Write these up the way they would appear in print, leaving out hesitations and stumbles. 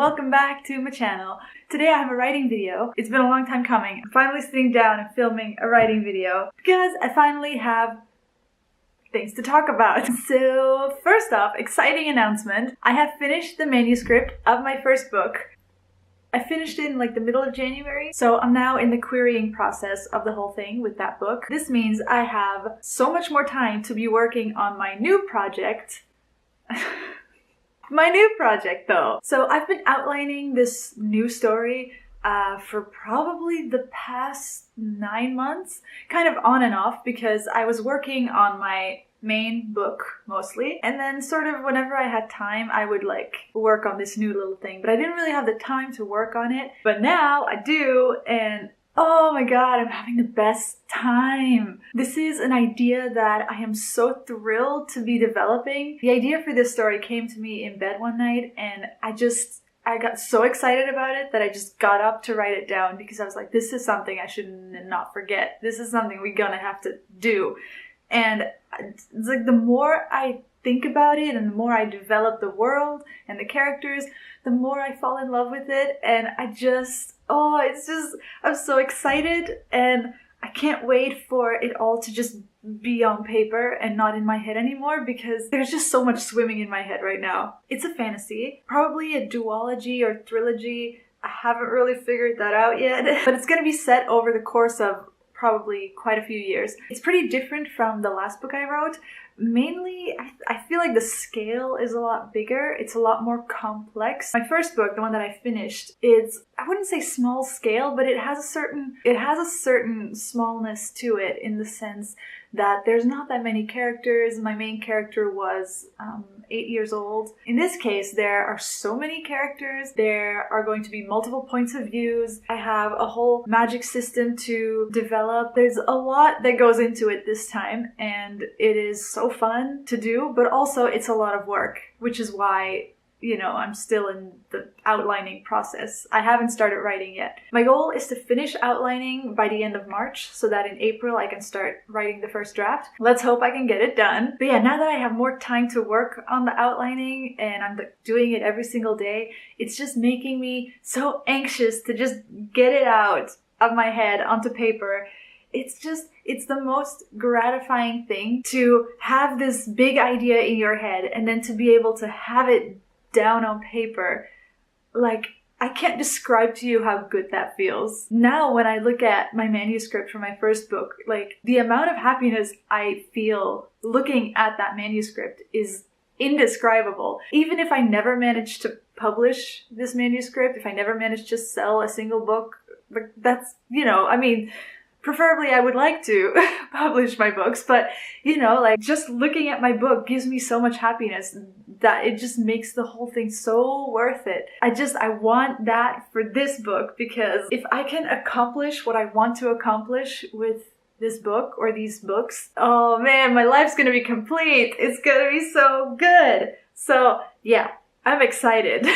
welcome back to my channel. Today I have a writing video. It's been a long time coming. I'm finally sitting down and filming a writing video because I finally have things to talk about. So first off, exciting announcement. I have finished the manuscript of my first book. I finished it in like the middle of January, so I'm now in the querying process of the whole thing with that book. This means I have so much more time to be working on my new project. My new project though. So I've been outlining this new story for probably the past 9 months, kind of on and off, because I was working on my main book mostly, and then sort of whenever I had time I would like work on this new little thing, but I didn't really have the time to work on it. But now I do, and oh my god, I'm having the best time. This is an idea that I am so thrilled to be developing. The idea for this story came to me in bed one night, and I got so excited about it that I just got up to write it down, because I was like, this is something I should not forget. This is something we're gonna have to do. And it's like the more I think about it and the more I develop the world and the characters, the more I fall in love with it. And I'm so excited, and I can't wait for it all to just be on paper and not in my head anymore, because there's just so much swimming in my head right now. It's a fantasy, probably a duology or trilogy. I haven't really figured that out yet, but it's going to be set over the course of probably quite a few years. It's pretty different from the last book I wrote. Mainly, I feel like the scale is a lot bigger. It's a lot more complex. My first book, the one that I finished, is, I wouldn't say small scale, but it has a certain smallness to it, in the sense that there's not that many characters. My main character was 8 years old. In this case, there are so many characters. There are going to be multiple points of views. I have a whole magic system to develop. There's a lot that goes into it this time, and it is so fun to do, but also it's a lot of work, which is why, you know, I'm still in the outlining process. I haven't started writing yet. My goal is to finish outlining by the end of March, so that in April I can start writing the first draft. Let's hope I can get it done. But yeah, now that I have more time to work on the outlining and I'm doing it every single day, it's just making me so anxious to just get it out of my head onto paper. It's the most gratifying thing to have this big idea in your head and then to be able to have it down on paper. Like, I can't describe to you how good that feels. Now when I look at my manuscript for my first book, like, the amount of happiness I feel looking at that manuscript is indescribable. Even if I never managed to publish this manuscript, if I never managed to sell a single book, like, that's, you know, I mean, preferably I would like to publish my books, but, you know, like, just looking at my book gives me so much happiness that it just makes the whole thing so worth it. I want that for this book, because if I can accomplish what I want to accomplish with this book or these books, oh man, my life's gonna be complete. It's gonna be so good. So yeah, I'm excited.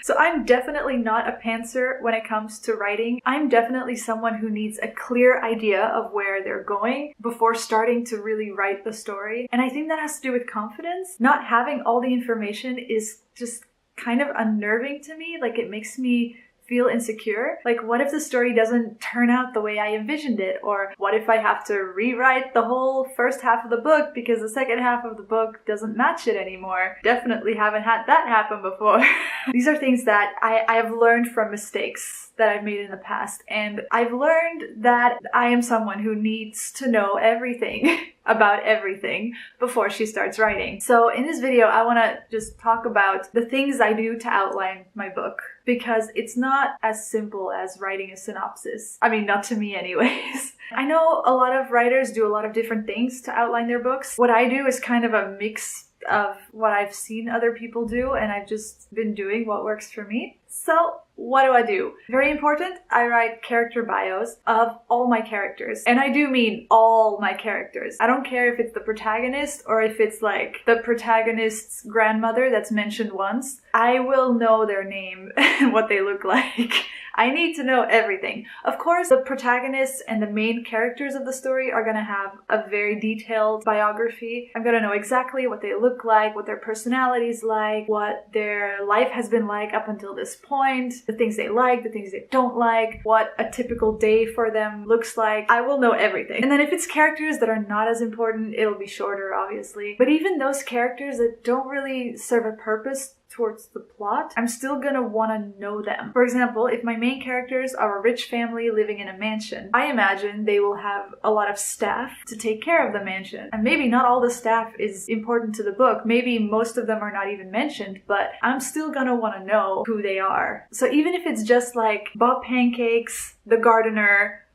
So I'm definitely not a pantser when it comes to writing. I'm definitely someone who needs a clear idea of where they're going before starting to really write the story. And I think that has to do with confidence. Not having all the information is just kind of unnerving to me. Like, it makes me feel insecure. Like, what if the story doesn't turn out the way I envisioned it? Or what if I have to rewrite the whole first half of the book because the second half of the book doesn't match it anymore? Definitely haven't had that happen before. These are things that I have learned from mistakes that I've made in the past. And I've learned that I am someone who needs to know everything about everything before she starts writing. So in this video, I want to just talk about the things I do to outline my book, because it's not as simple as writing a synopsis. I mean, not to me anyways. I know a lot of writers do a lot of different things to outline their books. What I do is kind of a mix of what I've seen other people do, and I've just been doing what works for me. So what do? Very important, I write character bios of all my characters. And I do mean all my characters. I don't care if it's the protagonist or if it's like the protagonist's grandmother that's mentioned once. I will know their name and what they look like. I need to know everything. Of course, the protagonists and the main characters of the story are going to have a very detailed biography. I'm going to know exactly what they look like, what their personality's like, what their life has been like up until this point, the things they like, the things they don't like, what a typical day for them looks like. I will know everything. And then if it's characters that are not as important, it'll be shorter, obviously. But even those characters that don't really serve a purpose towards the plot, I'm still gonna want to know them. For example, if my main characters are a rich family living in a mansion, I imagine they will have a lot of staff to take care of the mansion. And maybe not all the staff is important to the book. Maybe most of them are not even mentioned, but I'm still gonna want to know who they are. So even if it's just like Bob Pancakes, the gardener,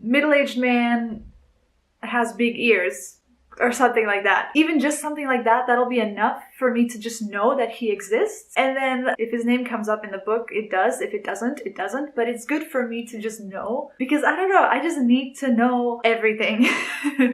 middle-aged man has big ears, or something like that. Even just something like that, that'll be enough for me to just know that he exists. And then if his name comes up in the book, it does. If it doesn't, it doesn't. But it's good for me to just know, because I don't know, I just need to know everything.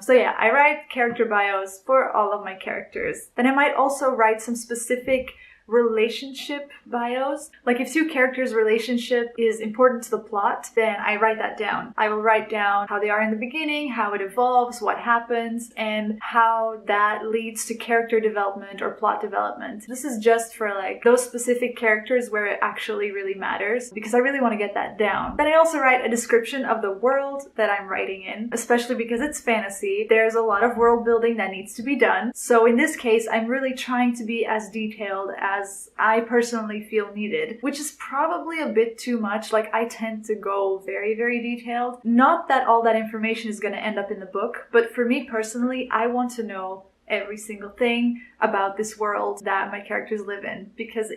So yeah, I write character bios for all of my characters. Then I might also write some specific relationship bios. Like if two characters' relationship is important to the plot, then I write that down. I will write down how they are in the beginning, how it evolves, what happens, and how that leads to character development or plot development. This is just for like those specific characters where it actually really matters, because I really want to get that down. Then I also write a description of the world that I'm writing in, especially because it's fantasy. There's a lot of world building that needs to be done. So in this case, I'm really trying to be as detailed as I personally feel needed, which is probably a bit too much. Like I tend to go very, very detailed. Not that all that information is going to end up in the book, but for me personally, I want to know every single thing about this world that my characters live in, because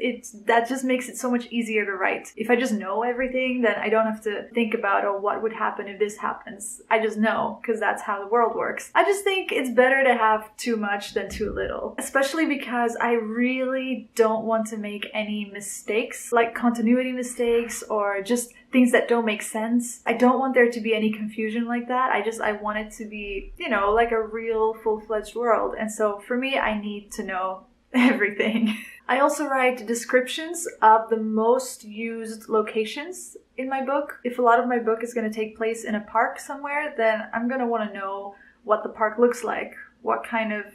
that just makes it so much easier to write. If I just know everything, then I don't have to think about, oh, what would happen if this happens. I just know, because that's how the world works. I just think it's better to have too much than too little, especially because I really don't want to make any mistakes, like continuity mistakes or just things that don't make sense. I don't want there to be any confusion like that. I want it to be, like a real full-fledged world. And so for me, I need to know everything. I also write descriptions of the most used locations in my book. If a lot of my book is going to take place in a park somewhere, then I'm going to want to know what the park looks like, what kind of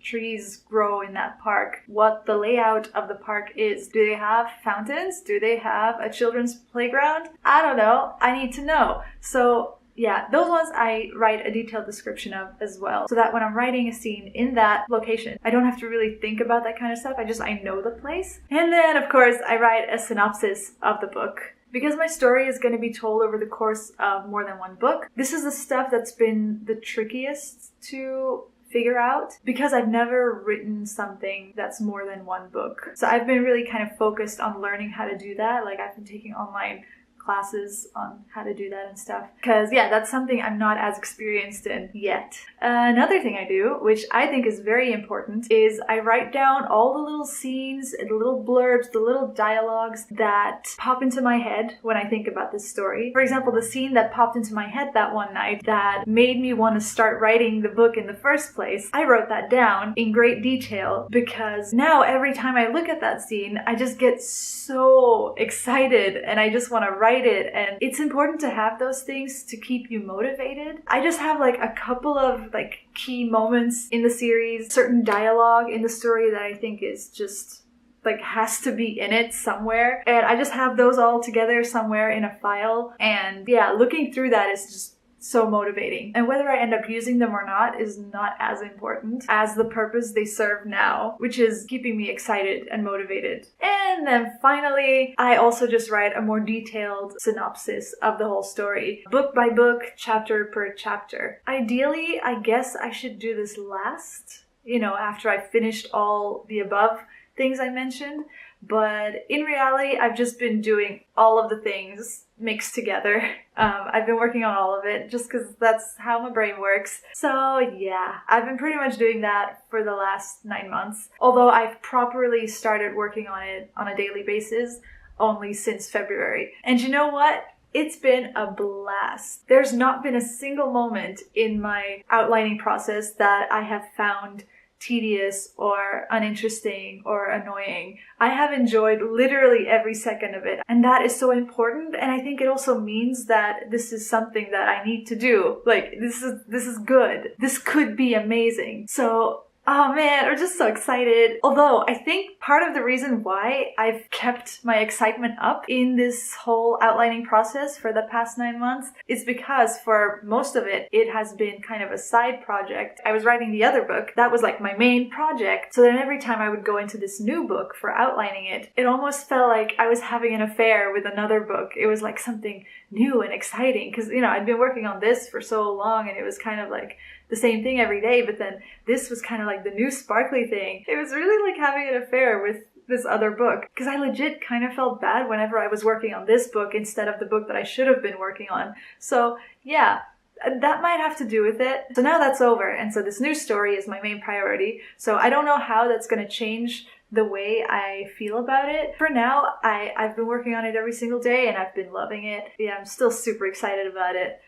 trees grow in that park, what the layout of the park is. Do they have fountains? Do they have a children's playground? I don't know. I need to know. So yeah, those ones I write a detailed description of as well, so that when I'm writing a scene in that location, I don't have to really think about that kind of stuff. I know the place. And then of course I write a synopsis of the book. Because my story is going to be told over the course of more than one book, this is the stuff that's been the trickiest to figure out, because I've never written something that's more than one book. So I've been really kind of focused on learning how to do that. Like I've been taking online classes on how to do that and stuff, because yeah, that's something I'm not as experienced in yet. Another thing I do, which I think is very important, is I write down all the little scenes, the little blurbs, the little dialogues that pop into my head when I think about this story. For example, the scene that popped into my head that one night that made me want to start writing the book in the first place, I wrote that down in great detail, because now every time I look at that scene, I just get so excited and I just want to write it. And it's important to have those things to keep you motivated. I just have like a couple of like key moments in the series, certain dialogue in the story that I think is just like has to be in it somewhere, and I just have those all together somewhere in a file. And yeah, looking through that is just so motivating. And whether I end up using them or not is not as important as the purpose they serve now, which is keeping me excited and motivated. And then finally, I also just write a more detailed synopsis of the whole story, book by book, chapter per chapter. Ideally, I guess I should do this last, after I've finished all the above things I mentioned. But in reality, I've just been doing all of the things mixed together. I've been working on all of it just because that's how my brain works. So yeah, I've been pretty much doing that for the last 9 months. Although I've properly started working on it on a daily basis only since February. And you know what? It's been a blast. There's not been a single moment in my outlining process that I have found tedious or uninteresting or annoying. I have enjoyed literally every second of it, and that is so important. And I think it also means that this is something that I need to do. Like, this is good. This could be amazing. So, oh man, I'm just so excited. Although I think part of the reason why I've kept my excitement up in this whole outlining process for the past 9 months is because for most of it, it has been kind of a side project. I was writing the other book. That was like my main project. So then every time I would go into this new book for outlining it, it almost felt like I was having an affair with another book. It was like something new and exciting because, I'd been working on this for so long and it was kind of like the same thing every day, but then this was kind of like the new sparkly thing. It was really like having an affair with this other book because I legit kind of felt bad whenever I was working on this book instead of the book that I should have been working on. So yeah, that might have to do with it. So now that's over, and so this new story is my main priority. So I don't know how that's going to change the way I feel about it. For now, I've been working on it every single day and I've been loving it. Yeah, I'm still super excited about it.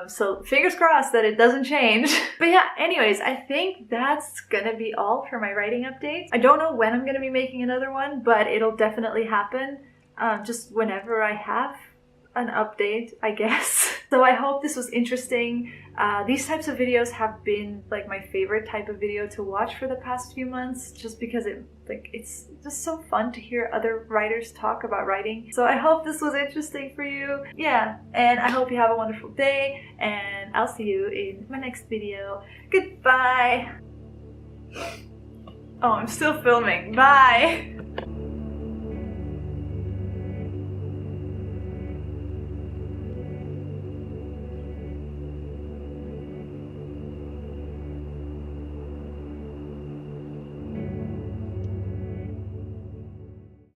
So fingers crossed that it doesn't change. But yeah, anyways, I think that's gonna be all for my writing updates. I don't know when I'm gonna be making another one, but it'll definitely happen. Just whenever I have an update, I guess. So I hope this was interesting. These types of videos have been like my favorite type of video to watch for the past few months, just because it's just so fun to hear other writers talk about writing. So I hope this was interesting for you. Yeah, and I hope you have a wonderful day, and I'll see you in my next video. Goodbye. Oh, I'm still filming. Bye.